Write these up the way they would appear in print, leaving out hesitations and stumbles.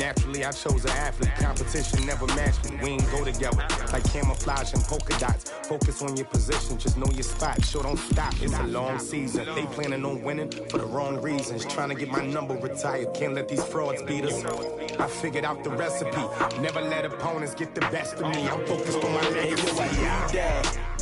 Naturally, I chose an athlete. Competition never matched me. We ain't go together like camouflage and polka dots. Focus on your position, just know your spot. Sure, don't stop. It's a long season. They planning on winning for the wrong reasons. Trying to get my number retired. Can't let these frauds beat us. I figured out the recipe. Never let opponents get the best of me. I'm focused on my legacy.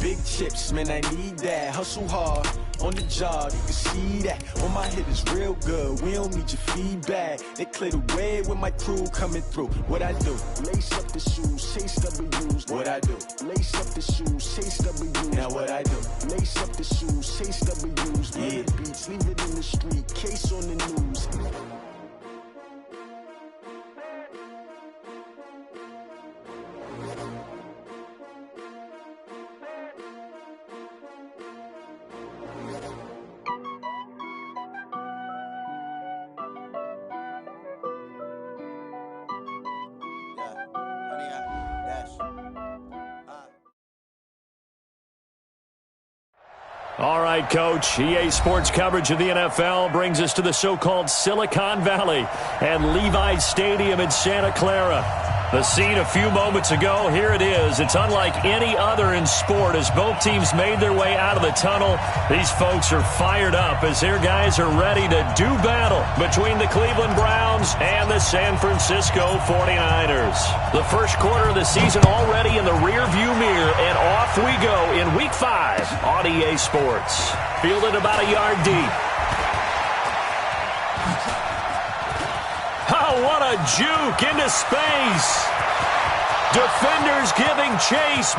Big chips, man, I need that. Hustle hard on the job, you can see that. When my hit is real good, we don't need your feedback. They clear the way with my crew coming through. What I do? Lace up the shoes, chase W's. What I do? Lace up the shoes, chase W's. Now what I do? Lace up the shoes, chase W's. Yeah, beats, leave it in the street, case on the news. All right, Coach. EA Sports coverage of the NFL brings us to the so-called Silicon Valley and Levi's Stadium in Santa Clara. The scene a few moments ago, here it is. It's unlike any other in sport as both teams made their way out of the tunnel. These folks are fired up as their guys are ready to do battle between the Cleveland Browns and the San Francisco 49ers. The first quarter of the season already in the rearview mirror, and off we go in Week 5 on EA Sports. Fielded about a yard deep. Oh, what a juke into space. Defenders giving chase.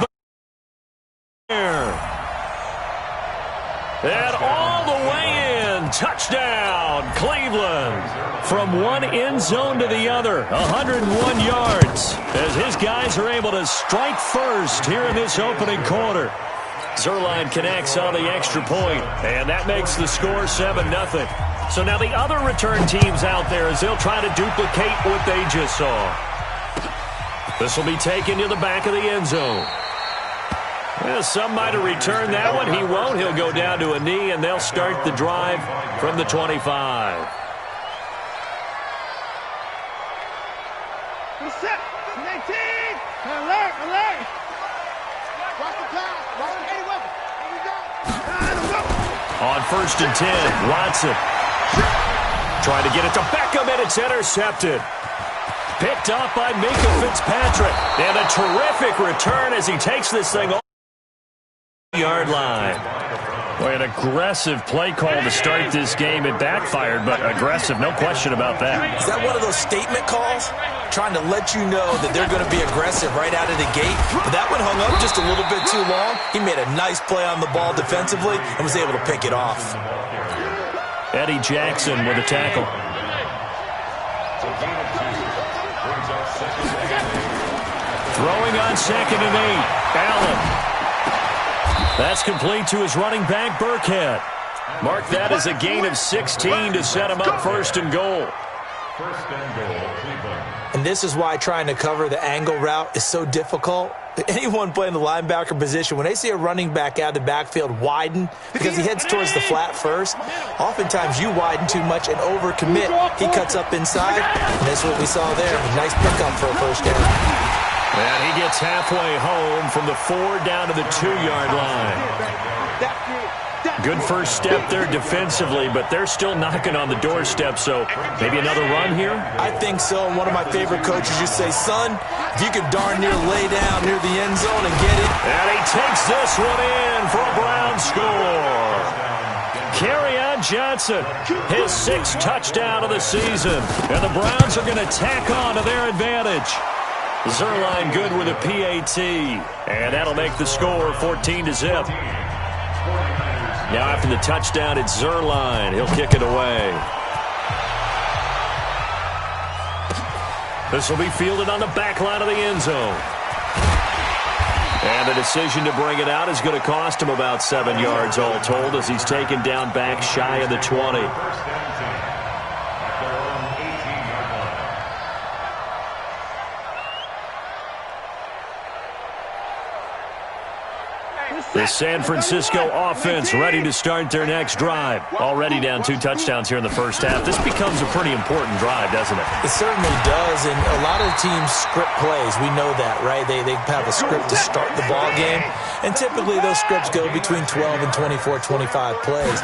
And all the way in. Touchdown, Cleveland. From one end zone to the other, 101 yards. As his guys are able to strike first here in this opening quarter. Zerline connects on the extra point, and that makes the score 7-0. So now the other return teams out there as they'll try to duplicate what they just saw. This will be taken to the back of the end zone. Well, some might have returned that one. He won't. He'll go down to a knee, and they'll start the drive from the 25. Set, 19, alert, alert. Watch the pass, watch the any weapon. On 1st and 10, Watson trying to get it to Beckham, and it's intercepted. Picked up by Minka Fitzpatrick. And a terrific return as he takes this thing off the yard line. Boy, an aggressive play call to start this game. It backfired, but aggressive, no question about that. Is that one of those statement calls? Trying to let you know that they're going to be aggressive right out of the gate. But that one hung up just a little bit too long. He made a nice play on the ball defensively and was able to pick it off. Eddie Jackson with a tackle. Throwing on 2nd and 8. Allen. That's complete to his running back, Burkhead. Mark that as a gain of 16 to set him up 1st and goal. And this is why trying to cover the angle route is so difficult. Anyone playing the linebacker position, when they see a running back out of the backfield widen because he heads towards the flat first, oftentimes you widen too much and overcommit. He cuts up inside, and that's what we saw there. Nice pickup for a first down. And he gets halfway home from the 4 down to the 2-yard line. Good first step there defensively, but they're still knocking on the doorstep, so maybe another run here? I think so. And one of my favorite coaches used to say, son, if you could darn near lay down near the end zone and get it. And he takes this one in for a Brown score. Kerryon Johnson, his 6th touchdown of the season. And the Browns are going to tack on to their advantage. Zerline good with a PAT. And that'll make the score 14-0. Now after the touchdown, it's Zerline. He'll kick it away. This will be fielded on the back line of the end zone. And the decision to bring it out is going to cost him about 7 yards all told as he's taken down back shy of the 20. The San Francisco offense ready to start their next drive. Already down 2 touchdowns here in the first half. This becomes a pretty important drive, doesn't it? It certainly does, and a lot of teams script plays. We know that, right? They have a script to start the ball game, and typically those scripts go between 12 and 24, 25 plays.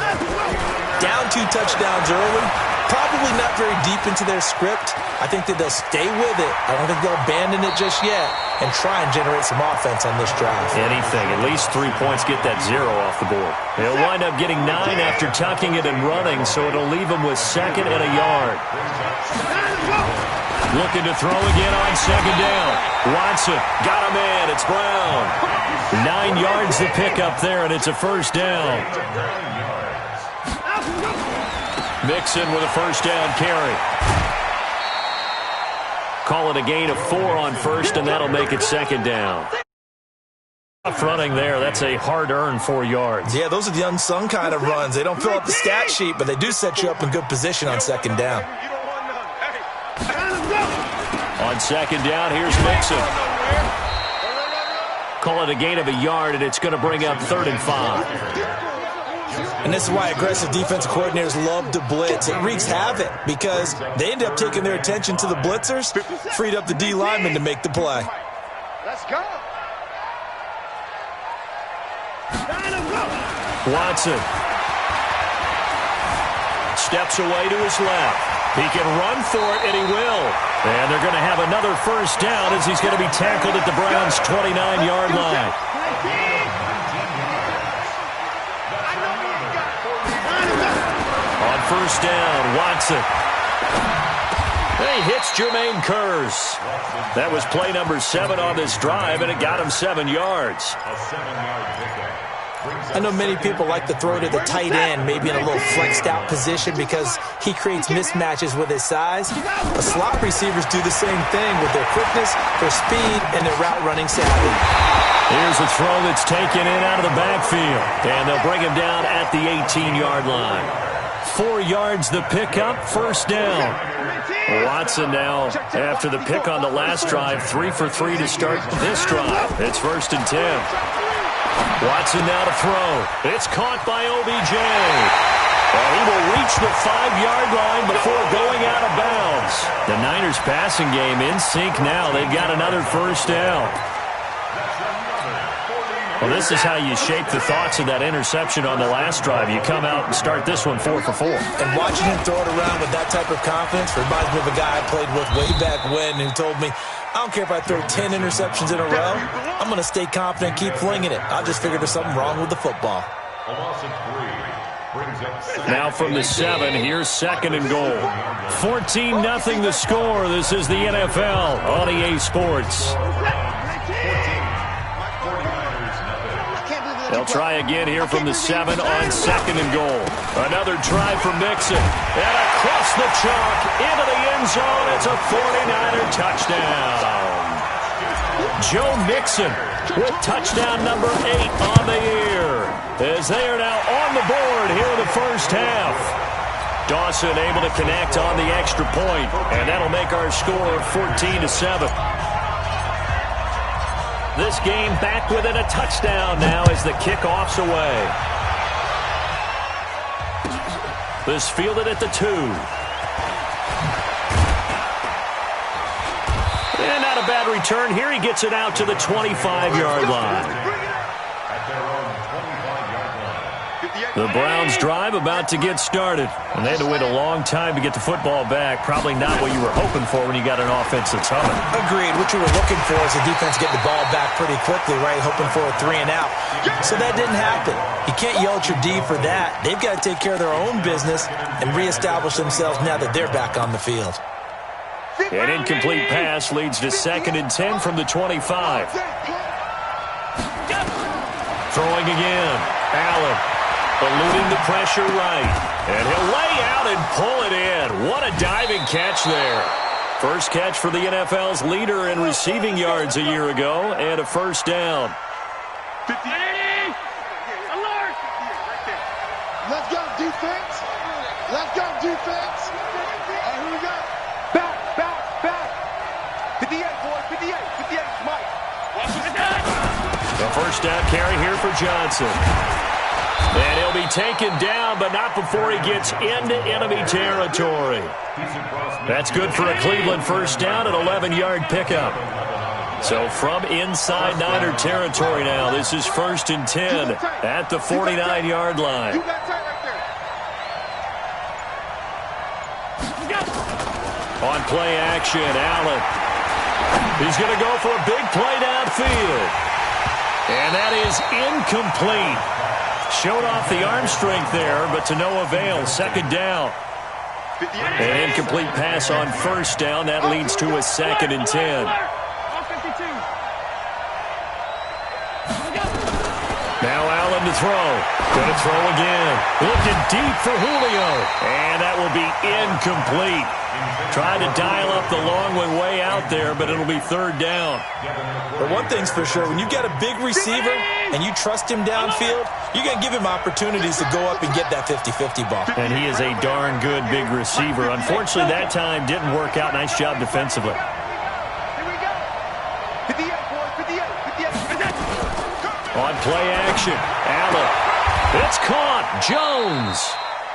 Down 2 touchdowns early, probably not very deep into their script. I think that they'll stay with it. I don't think they'll abandon it just yet and try and generate some offense on this drive. Anything. At least 3 points, get that 0 off the board. They'll wind up getting 9 after tucking it and running, so it'll leave them with 2nd and a yard. Looking to throw again on 2nd down. Watson got a man. It's Brown. 9 yards to pick up there, and it's a first down. Mixon with a first down carry. Call it a gain of 4 on first, and that'll make it 2nd down. Tough running there. That's a hard-earned 4 yards. Yeah, those are the unsung kind of runs. They don't fill up the stat sheet, but they do set you up in good position on 2nd down. On 2nd down, here's Mixon. Call it a gain of a yard, and it's going to bring up 3rd and 5. And this is why aggressive defensive coordinators love to blitz. It wreaks havoc because they end up taking their attention to the blitzers, freed up the D lineman to make the play. Let's go. Watson steps away to his left. He can run for it, and he will. And they're going to have another first down as he's going to be tackled at the Browns' 29-yard line. On first down, Watson. He hits Jermaine Kearse. That was play number 7 on this drive, and it got him 7 yards. I know many people like to throw to the tight end, maybe in a little flexed out position because he creates mismatches with his size. But slot receivers do the same thing with their quickness, their speed, and their route running savvy. Here's a throw that's taken in out of the backfield, and they'll bring him down at the 18-yard line. 4 yards the pickup, first down. Watson now, after the pick on the last drive, 3 for 3 to start this drive. It's 1st and 10. Watson now to throw. It's caught by OBJ. And he will reach the 5-yard line before going out of bounds. The Niners passing game in sync now. They've got another first down. Well, this is how you shape the thoughts of that interception on the last drive. You come out and start this one 4 for 4. And watching him throw it around with that type of confidence reminds me of a guy I played with way back when who told me, I don't care if I throw 10 interceptions in a row. I'm going to stay confident and keep flinging it. I just figured there's something wrong with the football. Now from the 7, here's 2nd and goal. 14-0 the score. This is the NFL on EA Sports. They'll try again here from the 7 on 2nd and goal. Another try for Mixon. And across the chalk into the end zone. It's a 49er touchdown. Joe Mixon with touchdown number 8 on the year. As they are now on the board here in the first half. Dawson able to connect on the extra point. And that'll make our score 14-7. This game back within a touchdown now as the kickoff's away. This fielded at the 2. And not a bad return. Here he gets it out to the 25-yard line. The Browns drive about to get started. And they had to wait a long time to get the football back. Probably not what you were hoping for when you got an offense that's humming. Agreed. What you were looking for is the defense get the ball back pretty quickly, right? Hoping for a 3 and out. So that didn't happen. You can't yell at your D for that. They've got to take care of their own business and reestablish themselves now that they're back on the field. An incomplete pass leads to 2nd and 10 from the 25. Throwing again. Allen. Eluding the pressure right. And he'll lay out and pull it in. What a diving catch there. First catch for the NFL's leader in receiving yards a year ago, and a first down. 50. Alert! Let's go, defense. Let's go, defense. Here we go. Back. 58, boy, 58, Mike. The first down carry here for Johnson. And he'll be taken down, but not before he gets into enemy territory. That's good for a Cleveland first down, an 11-yard pickup. So from inside Niner territory now, this is 1st and 10 at the 49-yard line. On play action, Allen. He's going to go for a big play downfield. And that is incomplete. Showed off the arm strength there, but to no avail. 2nd down. An incomplete pass on 1st down. That leads to a 2nd and 10. Now Allen to throw. Going to throw again. Looking deep for Julio. And that will be incomplete. Tried to dial up the long one way out there, but it'll be 3rd down. But one thing's for sure, when you got a big receiver and you trust him downfield, you're going to give him opportunities to go up and get that 50-50 ball. And he is a darn good big receiver. Unfortunately, that time didn't work out. Nice job defensively. On play action, Allen. It's caught. Jones.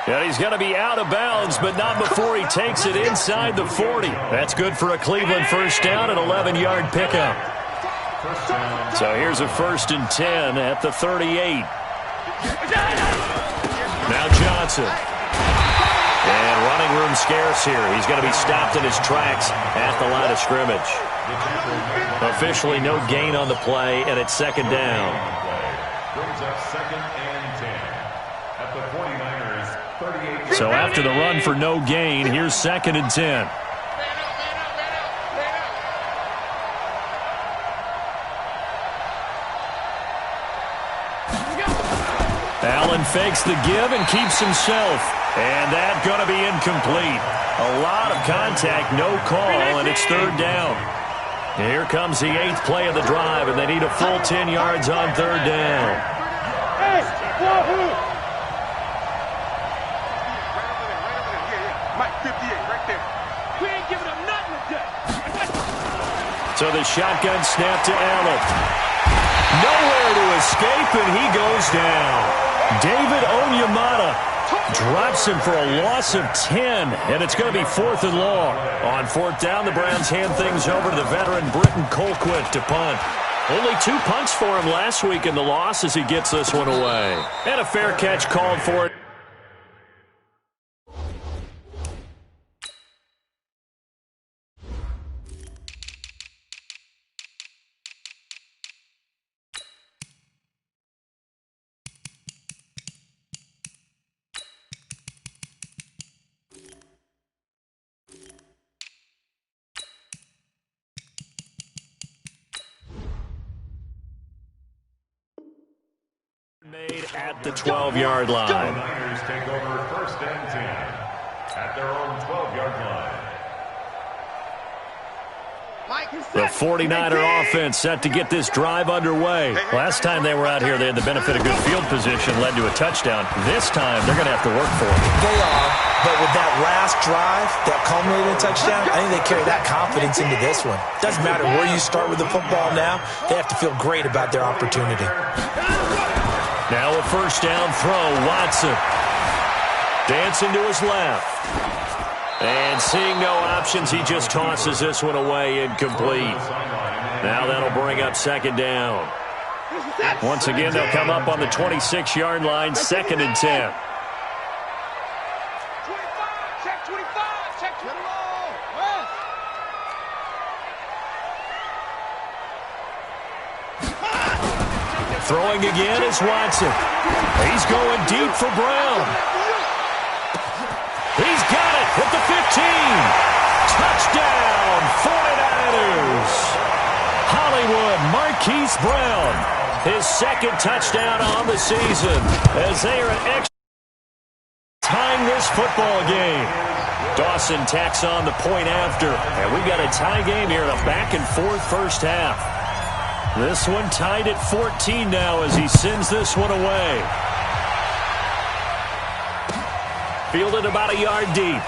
And he's going to be out of bounds, but not before he takes it inside the 40. That's good for a Cleveland first down, an 11-yard pickup. So here's a 1st and 10 at the 38. Now Johnson. And running room scarce here. He's going to be stopped in his tracks at the line of scrimmage. Officially no gain on the play, and it's 2nd down. Brings up 2nd and 10 at the 49ers. So after the run for no gain, here's 2nd and 10. Allen fakes the give and keeps himself. And that's going to be incomplete. A lot of contact, no call, and it's 3rd down. Here comes the 8th play of the drive, and they need a full 10 yards on 3rd down. So the shotgun snap to Allen. Nowhere to escape, and he goes down. David Onyemata drops him for a loss of 10, and it's going to be 4th and long. On 4th down, the Browns hand things over to the veteran Britton Colquitt to punt. Only 2 punts for him last week in the loss as he gets this one away. And a fair catch called for it. Made at the 12-yard line. The Niners take over 1st and 10 at their own 12-yard line. The 49er offense set to get this drive underway. Last time they were out here, they had the benefit of good field position, led to a touchdown. This time, they're going to have to work for it. They are, but with that last drive, that culminating touchdown, I think they carry that confidence into this one. Doesn't matter where you start with the football now, they have to feel great about their opportunity. Now a first down throw, Watson. Dancing to his left. And seeing no options, he just tosses this one away, incomplete. Now that'll bring up 2nd down. Once again, they'll come up on the 26-yard line, 2nd and 10. Throwing again is Watson. He's going deep for Brown. He's got it at the 15. Touchdown, 49ers. Hollywood Marquise Brown, his 2nd touchdown on the season as they are an extra tying this football game. Dawson tacks on the point after, and we've got a tie game here in a back-and-forth first half. This one tied at 14 now as he sends this one away. Fielded about a yard deep.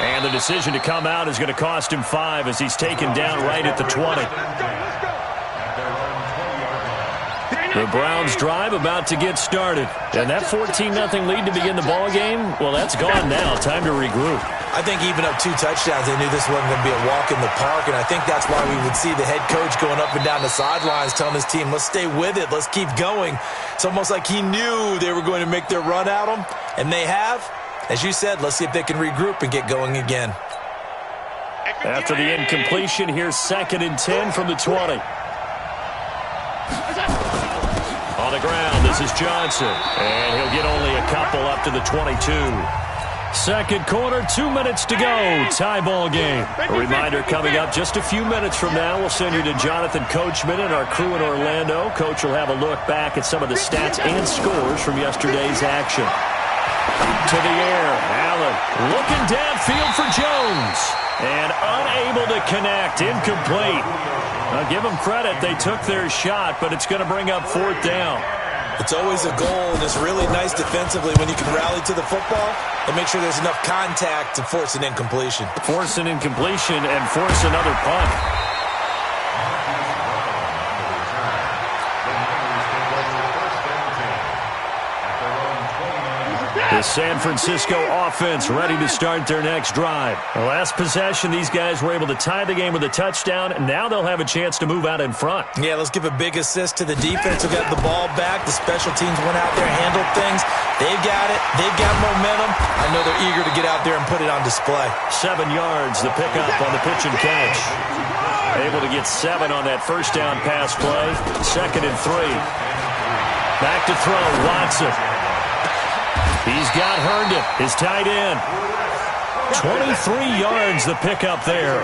And the decision to come out is going to cost him 5 as he's taken down right at the 20. The Browns drive about to get started. And that 14-0 lead to begin the ball game, well, that's gone now. Time to regroup. I think even up 2 touchdowns, they knew this wasn't going to be a walk in the park, and I think that's why we would see the head coach going up and down the sidelines telling his team, let's stay with it, let's keep going. It's almost like he knew they were going to make their run at him, and they have. As you said, let's see if they can regroup and get going again. After the incompletion, here's 2nd and 10 from the 20. On the ground, this is Johnson. And he'll get only a couple up to the 22. Second quarter, 2 minutes to go. Tie ball game. A reminder coming up just a few minutes from now. We'll send you to Jonathan Coachman and our crew in Orlando. Coach will have a look back at some of the stats and scores from yesterday's action. To the air, Allen looking downfield for Jones. And unable to connect, incomplete. Now give them credit, they took their shot, but it's going to bring up 4th down. It's always a goal, and it's really nice defensively when you can rally to the football and make sure there's enough contact to force an incompletion. Force an incompletion and force another punt. The San Francisco offense ready to start their next drive. The last possession, these guys were able to tie the game with a touchdown, and now they'll have a chance to move out in front. Yeah, let's give a big assist to the defense who got the ball back. The special teams went out there and handled things. They've got it. They've got momentum. I know they're eager to get out there and put it on display. 7 yards, the pickup on the pitch and catch. Able to get 7 on that first down pass play. 2nd and 3. Back to throw, Watson. He's got Herndon, his tight end. 23 yards, the pickup there.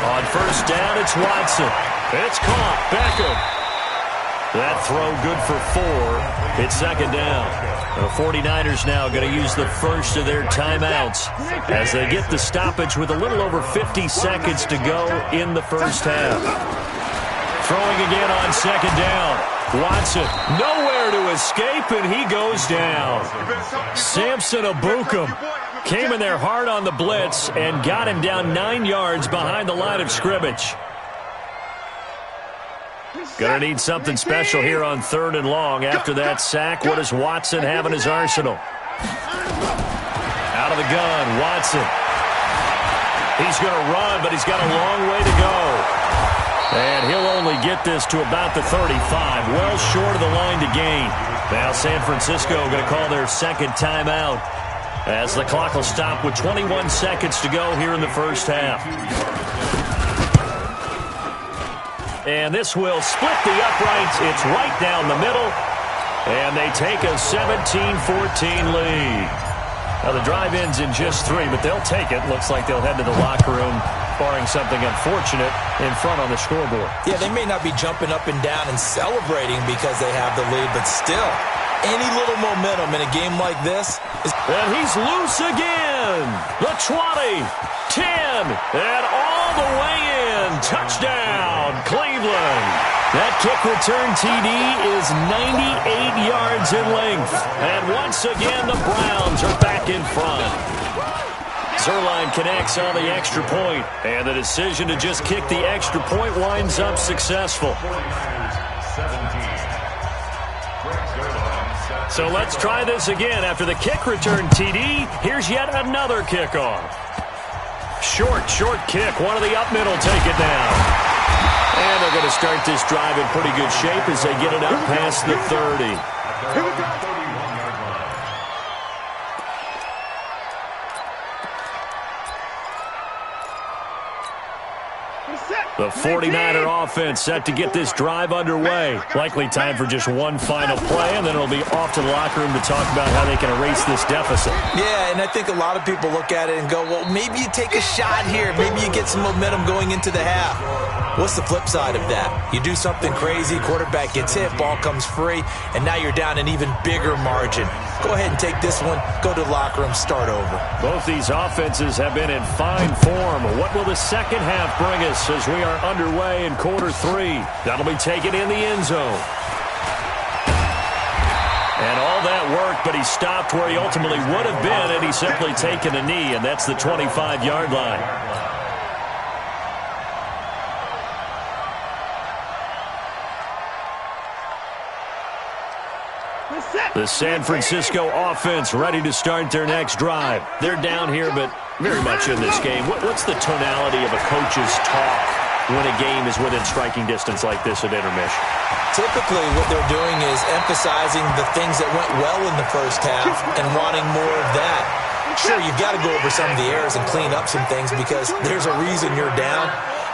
On first down, it's Watson. It's caught. Beckham. That throw good for 4. It's 2nd down. The 49ers now going to use the first of their timeouts as they get the stoppage with a little over 50 seconds to go in the first half. Throwing again on 2nd down. Watson, nowhere to escape, and he goes down. Samson Abukum came in there hard on the blitz and got him down 9 yards behind the line of scrimmage. Gonna need something special here on 3rd and long. After that sack, what does Watson have in his arsenal? Out of the gun, Watson. He's gonna run, but he's got a long way to go. And he'll only get this to about the 35, well short of the line to gain. Now San Francisco going to call their 2nd timeout as the clock will stop with 21 seconds to go here in the first half. And this will split the uprights. It's right down the middle. And they take a 17-14 lead. Now the drive ends in just 3, but they'll take it. Looks like they'll head to the locker room, barring something unfortunate, in front on the scoreboard. Yeah, they may not be jumping up and down and celebrating because they have the lead, but still, any little momentum in a game like this is... And he's loose again. The 20, 10, and all the way in. Touchdown, Cleveland. That kick return TD is 98 yards in length. And once again, the Browns are back in front. Zerline connects on the extra point, and the decision to just kick the extra point winds up successful. So let's try this again. After the kick return TD, here's yet another kickoff. Short kick. One of the up middle take it down. And they're going to start this drive in pretty good shape as they get it up past the 30. Here we go. The 49er offense set to get this drive underway. Likely time for just one final play, and then it'll be off to the locker room to talk about how they can erase this deficit. Yeah, and I think a lot of people look at it and go, well, maybe you take a shot here. Maybe you get some momentum going into the half. What's the flip side of that? You do something crazy, quarterback gets hit, ball comes free, and now you're down an even bigger margin. Go ahead and take this one, go to the locker room, start over. Both these offenses have been in fine form. What will the second half bring us as we are underway in quarter 3? That'll be taken in the end zone. And all that work, but he stopped where he ultimately would have been had he simply taken a knee, and that's the 25-yard line. The San Francisco offense ready to start their next drive. They're down here, but very much in this game. What's the tonality of a coach's talk when a game is within striking distance like this at intermission? Typically, what they're doing is emphasizing the things that went well in the first half and wanting more of that. Sure, you've got to go over some of the errors and clean up some things because there's a reason you're down.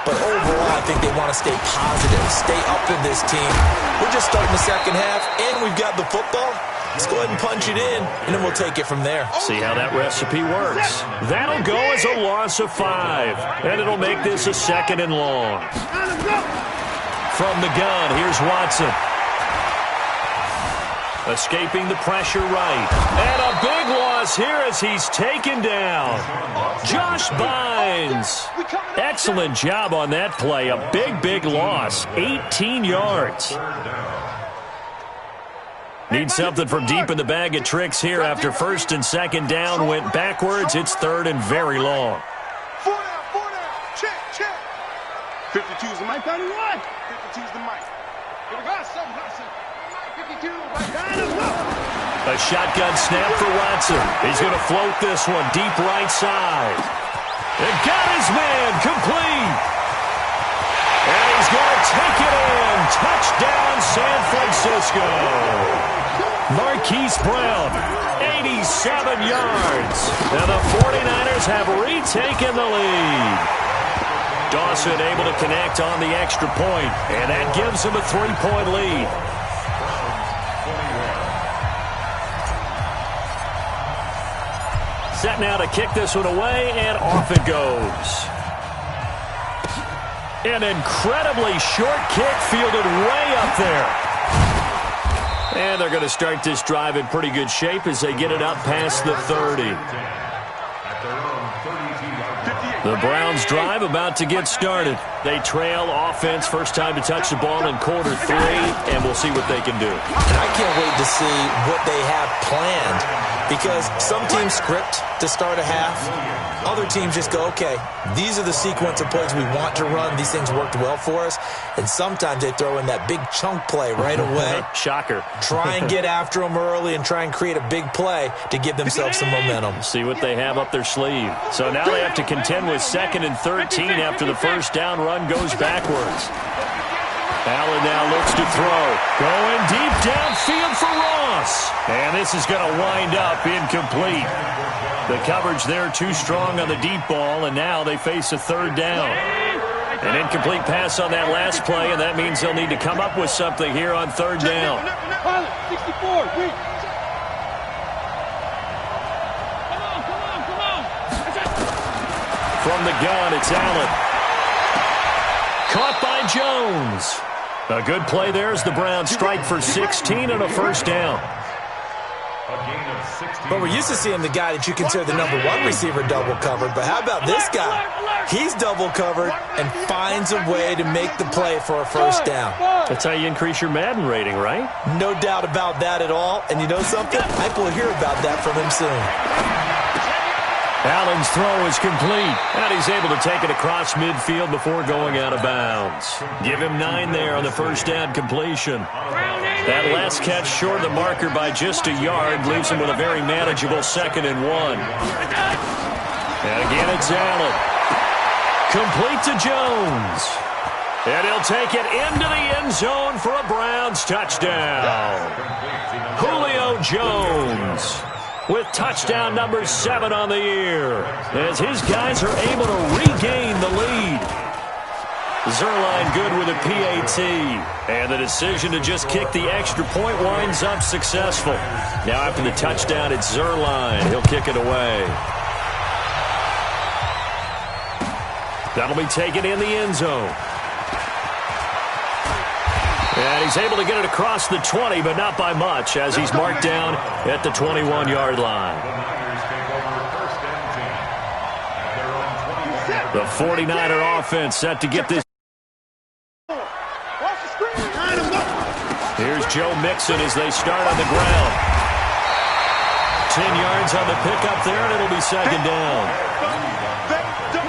But overall, I think they want to stay positive, stay up with this team. We're just starting the second half, and we've got the football. Let's go ahead and punch it in, and then we'll take it from there. See how that recipe works. That'll go as a loss of 5, and it'll make this a 2nd and long. From the gun, here's Watson. Escaping the pressure right. And a big loss here as he's taken down. Josh Bynes. Excellent job on that play. A big loss. 18 yards. Need something from deep in the bag of tricks here after 1st and 2nd down went backwards. It's 3rd and very long. 4 down. Check. 52's the mic. 52's the mic. Here we go. Hudson. 52. A shotgun snap for Watson. He's going to float this one deep right side. And got his man complete. And he's going to take it in. Touchdown, San Francisco. Marquise Brown, 87 yards. And the 49ers have retaken the lead. Dawson able to connect on the extra point, and that gives him a 3-point lead. Set now to kick this one away, and off it goes. An incredibly short kick fielded way up there. And they're going to start this drive in pretty good shape as they get it up past the 30. The Browns drive about to get started. They trail offense, first time to touch the ball in quarter 3, and we'll see what they can do. And I can't wait to see what they have planned because some teams script to start a half. Other teams just go, okay, these are the sequence of plays we want to run. These things worked well for us. And sometimes they throw in that big chunk play right away. Shocker. Try and get after them early and try and create a big play to give themselves some momentum. See what they have up their sleeve. So now they have to contend with 2nd and 13 after the first down run goes backwards. Allen now looks to throw. Going deep downfield for Ross. And this is going to wind up incomplete. The coverage there too strong on the deep ball, and now they face a 3rd down. An incomplete pass on that last play, and that means they'll need to come up with something here on 3rd down. 64, wait. Come on. From the gun, it's Allen. Caught by Jones. A good play there as the Browns strike for 16 and a 1st down. But we're used to seeing the guy that you consider the number 1 receiver double covered. But how about this guy? He's double covered and finds a way to make the play for a 1st down. That's how you increase your Madden rating, right? No doubt about that at all. And you know something? I will hear about that from him soon. Allen's throw is complete, and he's able to take it across midfield before going out of bounds. Give him 9 there on the 1st down completion. That last catch short of the marker by just a yard leaves him with a very manageable 2nd and 1. And again, it's Allen. Complete to Jones. And he'll take it into the end zone for a Browns touchdown. Julio Jones with touchdown number 7 on the year, as his guys are able to regain the lead. Zerline good with a PAT, and the decision to just kick the extra point winds up successful. Now after the touchdown, it's Zerline. He'll kick it away. That'll be taken in the end zone. And he's able to get it across the 20, but not by much, as he's marked down at the 21-yard line. The 49er offense set to get this. Here's Joe Mixon as they start on the ground. 10 yards on the pickup there, and it'll be 2nd down.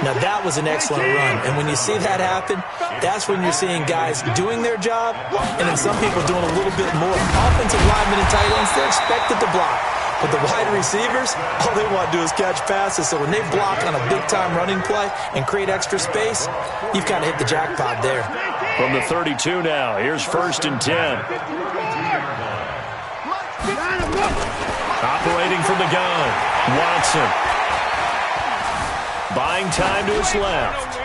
Now, that was an excellent run. And when you see that happen, that's when you're seeing guys doing their job and then some people doing a little bit more. Offensive linemen and tight ends, they're expected to block. But the wide receivers, all they want to do is catch passes. So when they block on a big-time running play and create extra space, you've kind of hit the jackpot there. From the 32 now, here's 1st and 10. Operating from the gun, Watson. Buying time to his left.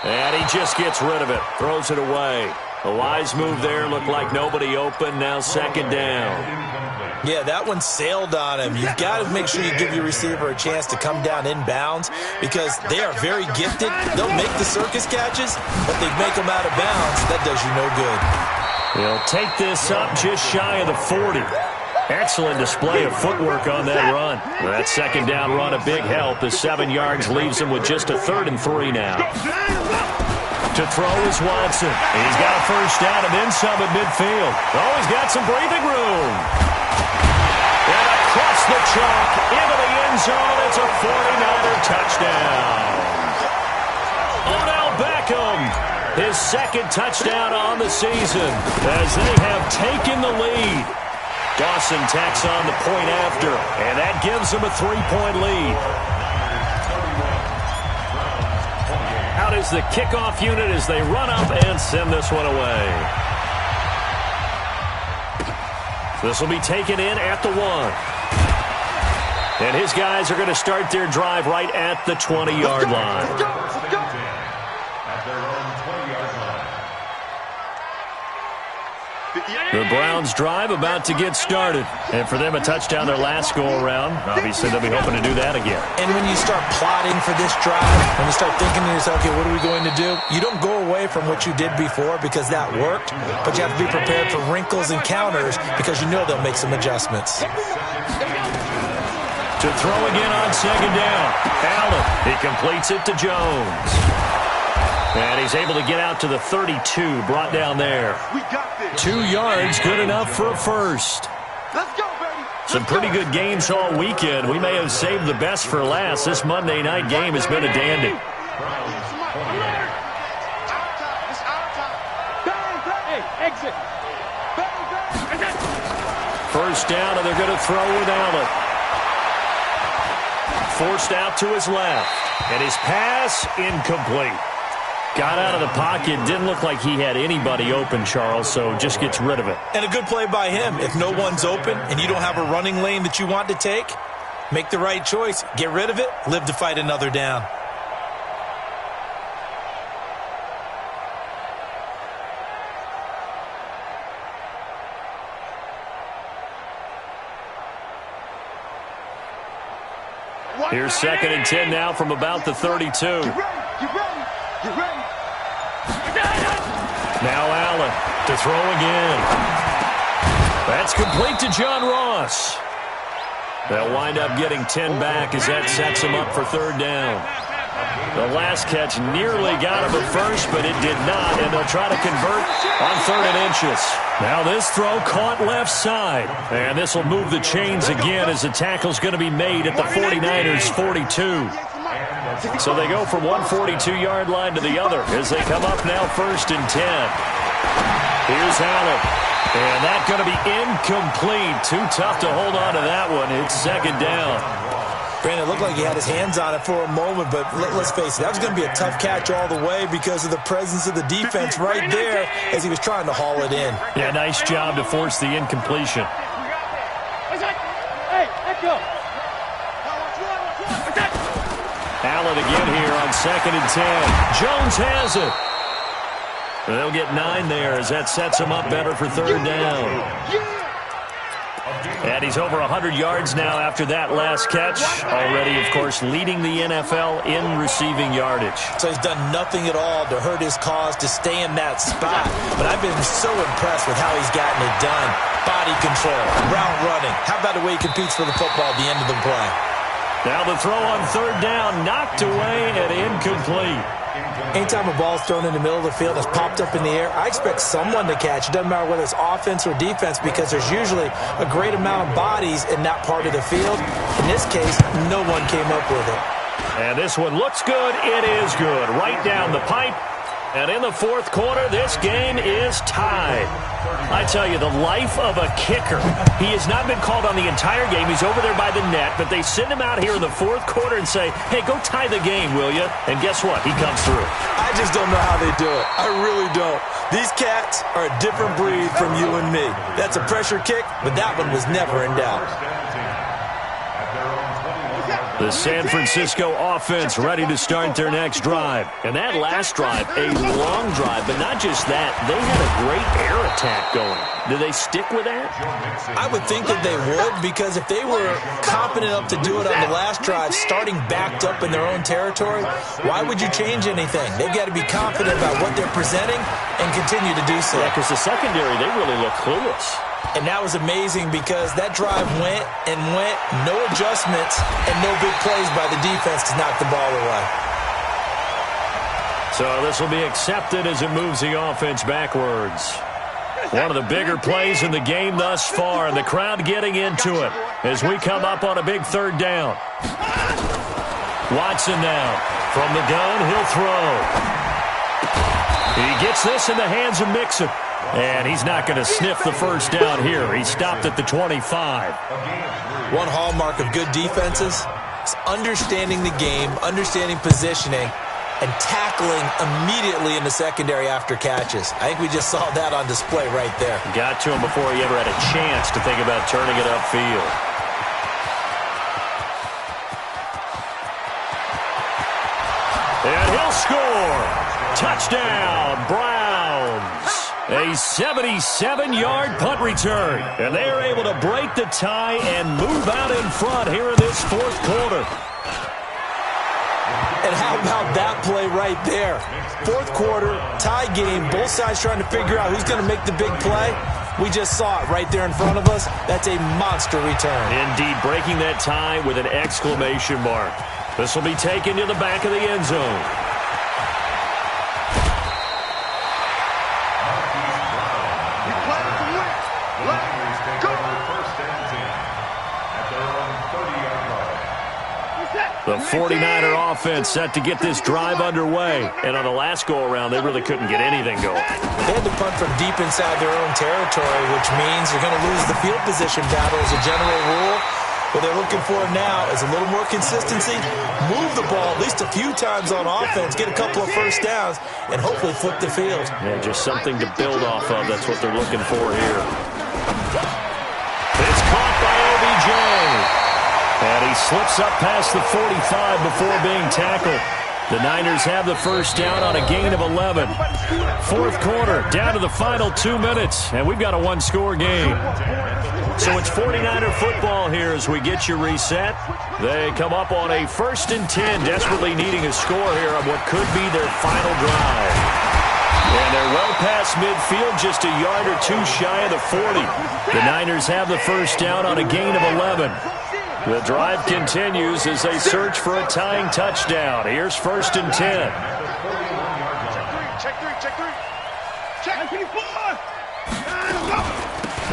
And he just gets rid of it, throws it away. A wise move there, looked like nobody open, now 2nd down. Yeah, that one sailed on him. You've got to make sure you give your receiver a chance to come down inbounds because they are very gifted. They'll make the circus catches, but they make them out of bounds. That does you no good. He'll take this up just shy of the 40. Excellent display of footwork on that run. That 2nd down run a big help. The 7 yards leaves him with just a 3rd and 3 now. To throw is Watson. He's got a 1st down and then some at midfield. Oh, he's got some breathing room. And across the chalk into the end zone. It's a 49er touchdown. Odell Beckham, his 2nd touchdown on the season as they have taken the lead. Dawson tacks on the point after, and that gives him a 3-point lead. Out is the kickoff unit as they run up and send this one away. This will be taken in at the 1. And his guys are going to start their drive right at the 20-yard line. The Browns drive about to get started. And for them, a touchdown their last go-around. Obviously, they'll be hoping to do that again. And when you start plotting for this drive, when you start thinking to yourself, okay, what are we going to do? You don't go away from what you did before because that worked, but you have to be prepared for wrinkles and counters because you know they'll make some adjustments. To throw again on 2nd down. Allen, he completes it to Jones. And he's able to get out to the 32, brought down there. 2 yards, good enough for a 1st. Some pretty good games all weekend. We may have saved the best for last. This Monday night game has been a dandy. First down, and they're going to throw with Allen. Forced out to his left. And his pass, incomplete. Got out of the pocket. Didn't look like he had anybody open, Charles, so just gets rid of it. And a good play by him. If no one's open and you don't have a running lane that you want to take, make the right choice. Get rid of it. Live to fight another down. Here's 2nd and 10 now from about the 32. Now Allen to throw again. That's complete to John Ross. They'll wind up getting 10 back as that sets him up for 3rd down. The last catch nearly got him at first, but it did not, and they'll try to convert on 3rd and inches. Now this throw caught left side, and this will move the chains again as the tackle's going to be made at the 49ers' 42. So they go from one 42-yard line to the other as they come up now 1st and 10. Here's Allen. And that's going to be incomplete. Too tough to hold on to that one. It's 2nd down. Brandon, it looked like he had his hands on it for a moment, but let's face it, that was going to be a tough catch all the way because of the presence of the defense right there as he was trying to haul it in. Yeah, nice job to force the incompletion. Hey, let's go. Allen again here on 2nd and 10. Jones has it. They'll get 9 there as that sets him up better for 3rd down. And he's over 100 yards now after that last catch. Already, of course, leading the NFL in receiving yardage. So he's done nothing at all to hurt his cause, to stay in that spot. But I've been so impressed with how he's gotten it done. Body control, route running. How about the way he competes for the football at the end of the play? Now the throw on 3rd down, knocked away and incomplete. Anytime a ball's thrown in the middle of the field that's popped up in the air, I expect someone to catch. It doesn't matter whether it's offense or defense because there's usually a great amount of bodies in that part of the field. In this case, no one came up with it. And this one looks good. It is good. Right down the pipe. And in the fourth quarter, this game is tied. I tell you, the life of a kicker. He has not been called on the entire game. He's over there by the net, but they send him out here in the fourth quarter and say, hey, go tie the game, will you? And guess what? He comes through. I just don't know how they do it. I really don't. These cats are a different breed from you and me. That's a pressure kick, but that one was never in doubt. The San Francisco offense ready to start their next drive. And that last drive, a long drive, but not just that. They had a great air attack going. Do they stick with that? I would think that they would, because if they were competent enough to do it on the last drive, starting backed up in their own territory, why would you change anything? They've got to be confident about what they're presenting and continue to do so. Yeah, because the secondary, they really look clueless. And that was amazing because that drive went and went, no adjustments, and no big plays by the defense to knock the ball away. So this will be accepted as it moves the offense backwards. One of the bigger plays in the game thus far, and the crowd getting into it as we come up on a big third down. Watson now from the gun, he'll throw. He gets this in the hands of Mixon. And he's not going to sniff the first down here. He stopped at the 25. One hallmark of good defenses is understanding the game, understanding positioning, and tackling immediately in the secondary after catches. I think we just saw that on display right there. Got to him before he ever had a chance to think about turning it upfield. And he'll score. Touchdown, Browns. A 77-yard punt return. And they are able to break the tie and move out in front here in this fourth quarter. And how about that play right there? Fourth quarter, tie game, both sides trying to figure out who's going to make the big play. We just saw it right there in front of us. That's a monster return. Indeed, breaking that tie with an exclamation mark. This will be taken to the back of the end zone. The 49er offense set to get this drive underway. And on the last go-around, they really couldn't get anything going. They had to punt from deep inside their own territory, which means you're going to lose the field position battle as a general rule. What they're looking for now is a little more consistency, move the ball at least a few times on offense, get a couple of first downs, and hopefully flip the field. Yeah, just something to build off of. That's what they're looking for here. It's caught by OBJ. And he slips up past the 45 before being tackled. The Niners have the first down on a gain of 11. Fourth quarter, down to the final 2 minutes, and we've got a one-score game. So it's 49er football here as we get you reset. They come up on a 1st and 10, desperately needing a score here on what could be their final drive. And they're well past midfield, just a yard or two shy of the 40. The Niners have the first down on a gain of 11. The drive continues as they search for a tying touchdown. Here's 1st and 10. Check three. Check 24.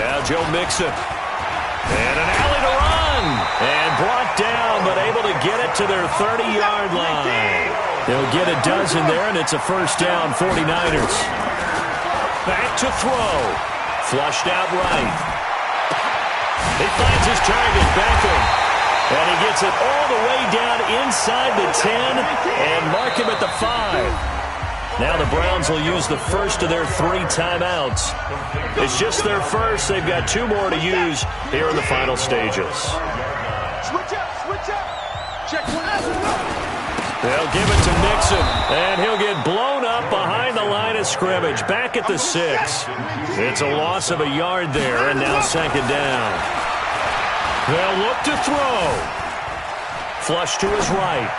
Now Joe Mixon. And an alley to run. And brought down, but able to get it to their 30-yard line. They'll get a dozen there, and it's a first down, 49ers. Back to throw. Flushed out right. He finds his target, Beckham. And he gets it all the way down inside the 10 and mark him at the 5. Now the Browns will use the first of their 3 timeouts. It's just their first. They've got 2 more to use here in the final stages. Switch up. Check one. They'll give it to Mixon, and he'll get blown up behind the line of scrimmage, back at the 6. It's a loss of a yard there, and now 2nd down. They'll look to throw. Flush to his right.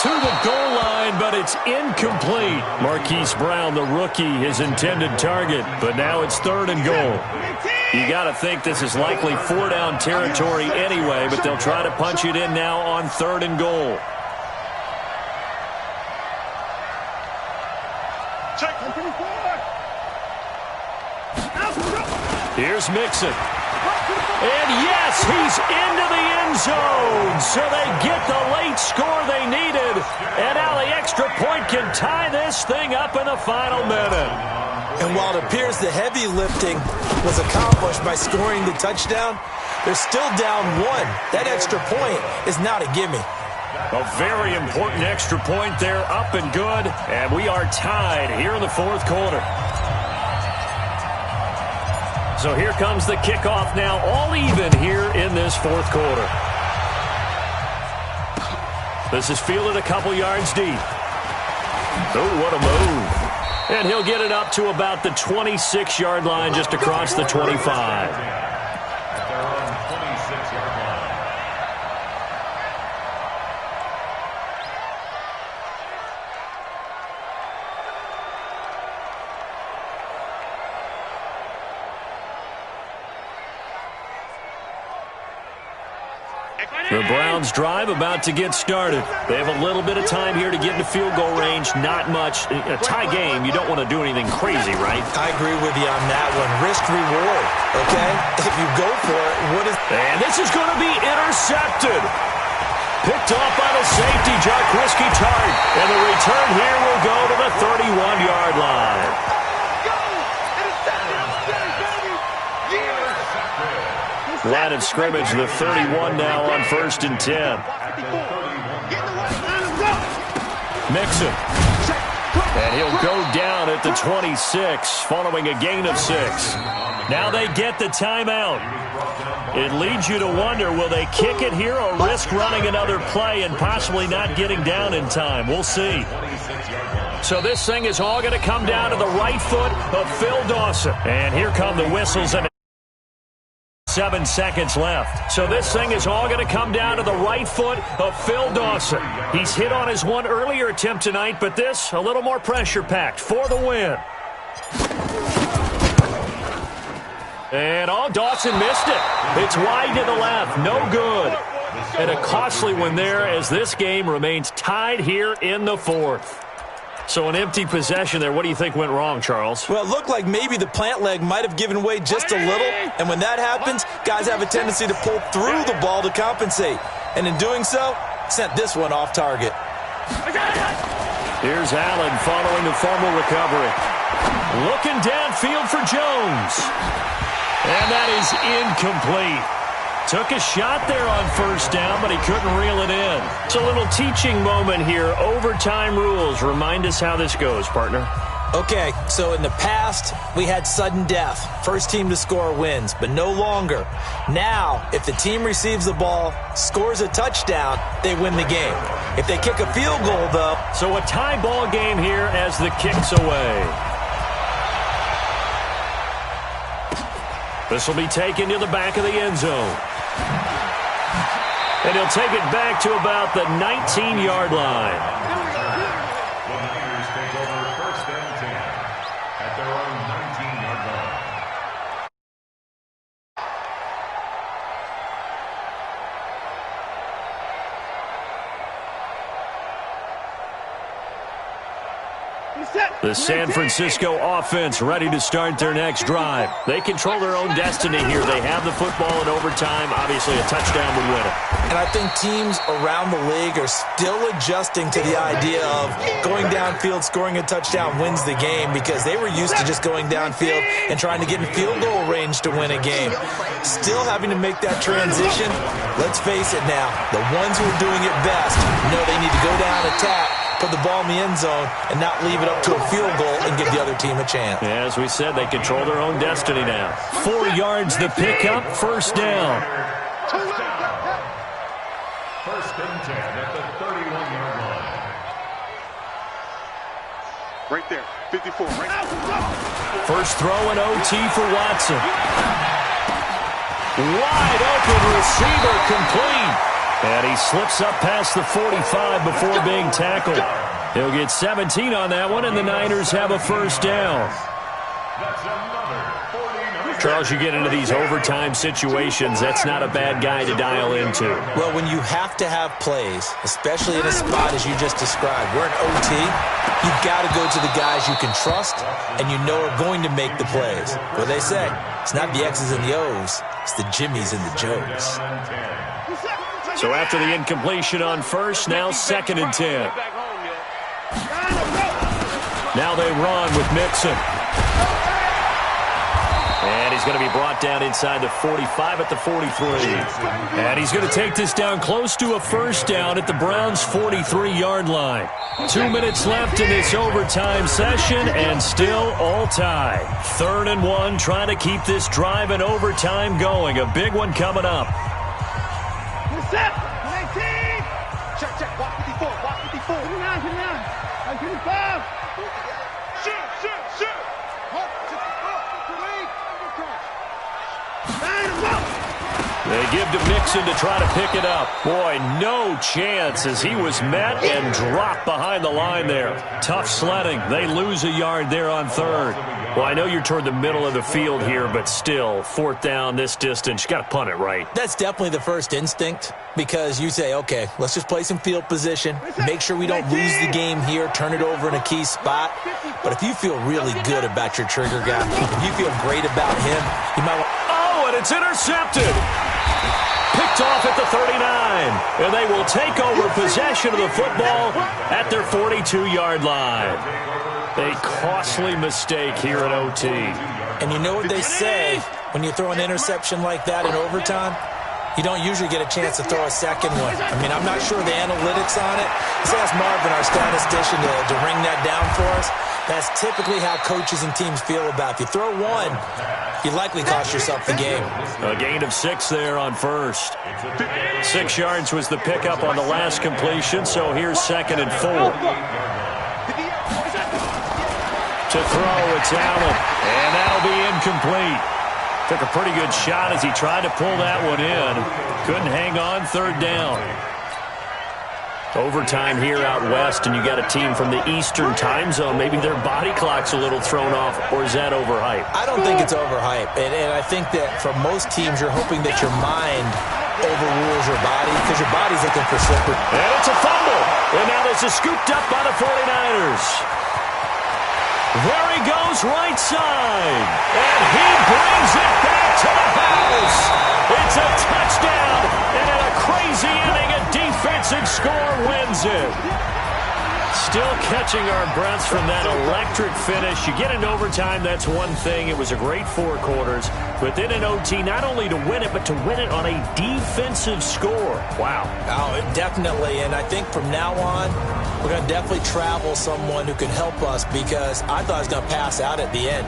To the goal line, but it's incomplete. Marquise Brown, the rookie, his intended target, but now it's 3rd and goal. You got to think this is likely 4-down territory anyway, but they'll try to punch it in now on 3rd and goal. Here's Mixon. And yes, he's into the end zone. So they get the late score they needed. And now the extra point can tie this thing up in the final minute. And while it appears the heavy lifting was accomplished by scoring the touchdown, they're still down one. That extra point is not a gimme. A very important extra point there, up and good. And we are tied here in the fourth quarter. So here comes the kickoff now, all even here in this fourth quarter. This is fielded a couple yards deep. Oh, what a move. And he'll get it up to about the 26-yard line, just across the 25. The Browns drive about to get started. They have a little bit of time here to get into field goal range. Not much. A tie game, you don't want to do anything crazy, right? I agree with you on that one. Risk reward, okay? If you go for it, what is... And this is going to be intercepted. Picked off by the safety, Jarquiski Tart. And the return here will go to the 31-yard line. Line of scrimmage, the 31 now on 1st and 10. Mixon. And he'll go down at the 26 following a gain of 6. Now they get the timeout. It leads you to wonder, will they kick it here or risk running another play and possibly not getting down in time? We'll see. So this thing is all going to come down to the right foot of Phil Dawson. And here come the whistles and 7 seconds left. So this thing is all going to come down to the right foot of Phil Dawson. He's hit on his one earlier attempt tonight, but this a little more pressure-packed for the win. And Dawson missed it. It's wide to the left. No good. And a costly one there as this game remains tied here in the fourth. So an empty possession there. What do you think went wrong, Charles? Well, it looked like maybe the plant leg might have given way just a little. And when that happens, guys have a tendency to pull through the ball to compensate. And in doing so, sent this one off target. Here's Allen following the fumble recovery. Looking downfield for Jones. And that is incomplete. Took a shot there on 1st down, but he couldn't reel it in. It's a little teaching moment here. Overtime rules. Remind us how this goes, partner. Okay, so in the past, we had sudden death. First team to score wins, but no longer. Now, if the team receives the ball, scores a touchdown, they win the game. If they kick a field goal, though... So a tie ball game here as the kick's away. This will be taken to the back of the end zone. And he'll take it back to about the 19-yard line. The Niners take over 1st and 10 at their own 19-yard line. The San Francisco offense ready to start their next drive. They control their own destiny here. They have the football in overtime. Obviously, a touchdown would win it. And I think teams around the league are still adjusting to the idea of going downfield, scoring a touchdown wins the game, because they were used to just going downfield and trying to get in field goal range to win a game. Still having to make that transition. Let's face it now, the ones who are doing it best know they need to go down, attack, put the ball in the end zone, and not leave it up to a field goal and give the other team a chance. Yeah, as we said, they control their own destiny now. 4 yards the pickup, 1st down. Touchdown. 1st and 10 at the 31-yard line. Right there, 54. Right there. First throw in OT for Watson. Wide open receiver, complete. And he slips up past the 45 before being tackled. He'll get 17 on that one, and the Niners have a 1st down. That's another 49 Charles, you get into these overtime situations, that's not a bad guy to dial into. Well, when you have to have plays, especially in a spot as you just described, we're in OT, you've got to go to the guys you can trust and you know are going to make the plays. What they say, it's not the X's and the O's, it's the Jimmies and the Joes. So after the incompletion on first, now 2nd and 10. Now they run with Mixon. And he's going to be brought down inside the 45 at the 43. And he's going to take this down close to a first down at the Browns' 43-yard line. 2 minutes left in this overtime session, and still all tied. 3rd and 1, trying to keep this drive in overtime going. A big one coming up. Set. 19. Check. Walk 54. Walk 54. 59. 55. Shoot. They give to Mixon to try to pick it up. Boy, no chance as he was met and dropped behind the line there. Tough sledding. They lose a yard there on 3rd. Well, I know you're toward the middle of the field here, but still, 4th down this distance, you got to punt it right. That's definitely the first instinct because you say, okay, let's just play some field position, make sure we don't lose the game here, turn it over in a key spot. But if you feel really good about your trigger guy, if you feel great about him, you might want... Oh, and it's intercepted. Picked off at the 39, and they will take over possession of the football at their 42-yard line. A costly mistake here at OT. And you know what they say, when you throw an interception like that in overtime, you don't usually get a chance to throw a second one. I mean, I'm not sure the analytics on it. Let's ask Marvin, our statistician, to ring that down for us. That's typically how coaches and teams feel about it. If you throw one, you likely cost yourself the game. A gain of 6 there on first. 6 yards was the pickup on the last completion, so here's 2nd and 4. To throw, it's Allen, and that'll be incomplete. Took a pretty good shot as he tried to pull that one in. Couldn't hang on, 3rd down. Overtime here out west, and you got a team from the Eastern time zone. Maybe their body clock's a little thrown off, or is that overhyped? I don't think it's overhyped, and I think that for most teams, you're hoping that your mind overrules your body because your body's looking for slippery. And it's a fumble, and now this is scooped up by the 49ers. There he goes right side, and he brings it back to the house. It's a touchdown, and in a crazy inning, a defensive score wins it. Still catching our breaths from that electric finish. You get into overtime, that's one thing. It was a great 4 quarters. But then in OT, not only to win it, but to win it on a defensive score. Wow. Oh, definitely. And I think from now on, we're going to definitely travel someone who can help us because I thought I was going to pass out at the end.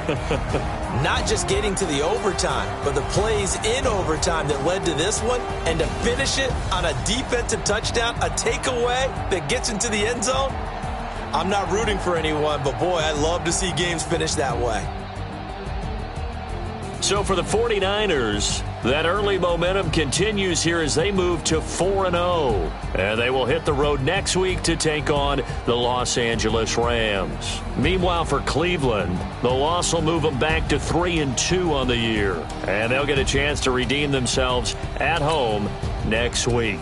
Not just getting to the overtime, but the plays in overtime that led to this one, and to finish it on a defensive touchdown, a takeaway that gets into the end zone. I'm not rooting for anyone, but boy, I love to see games finish that way. So for the 49ers, that early momentum continues here as they move to 4-0. And they will hit the road next week to take on the Los Angeles Rams. Meanwhile, for Cleveland, the loss will move them back to 3-2 on the year. And they'll get a chance to redeem themselves at home next week.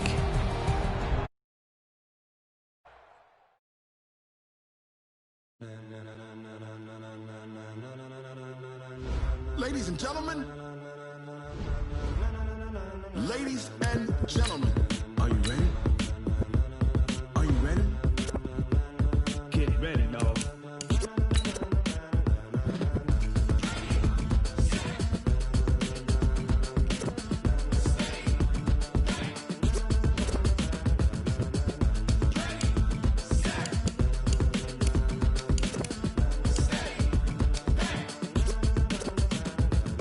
Ladies and gentlemen, are you ready? Are you ready? Get ready, dog.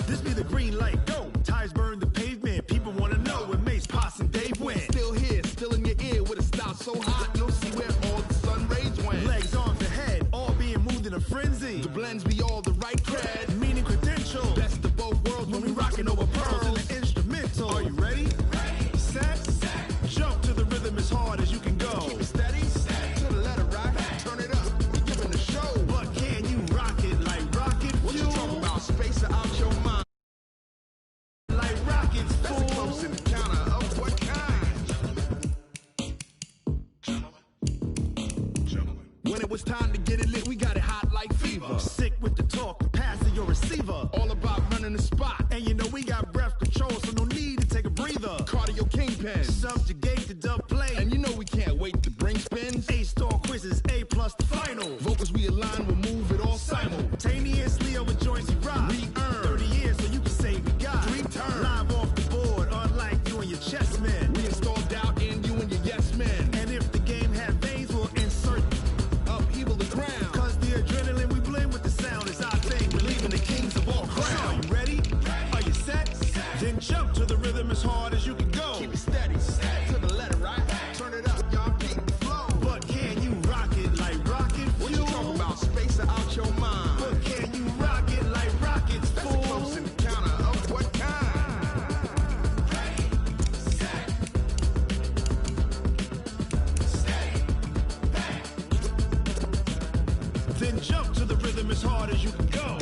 This be the green light, go. Tires burn the pavement. People want to know when Mace, Poss, and Dave win. Still When it was time to get it lit, we got it hot like fever. Sick with the talk, passing your receiver. All about running the spot. And you know we got breath control, so no need to take a breather. Cardio kingpin. Subjugate the dub play. And you know we can't wait to bring spins. A-star quizzes, A+ the final. Vocals we align, we'll move it all simultaneously over joints we rock. We earn 30 years, so you can say we got 3 turns. Live off the board, unlike you and your chess men. We install doubt in you and your yes men. And if the game had veins, we'll insert upheaval the ground. Cause the adrenaline we blend with the sound is our thing. We're leaving the kings of all crowns. Are you ready? Are you set? Then jump to the rhythm as hard as you can go. Keep it steady, to the letter, right? Turn it up, y'all keep the flow. But can you rock it like rocket fuel? What you talking about? Space out your mind. But can you rock it like rockets, That's fool? a close encounter of what kind? Then jump to the rhythm as hard as you can go.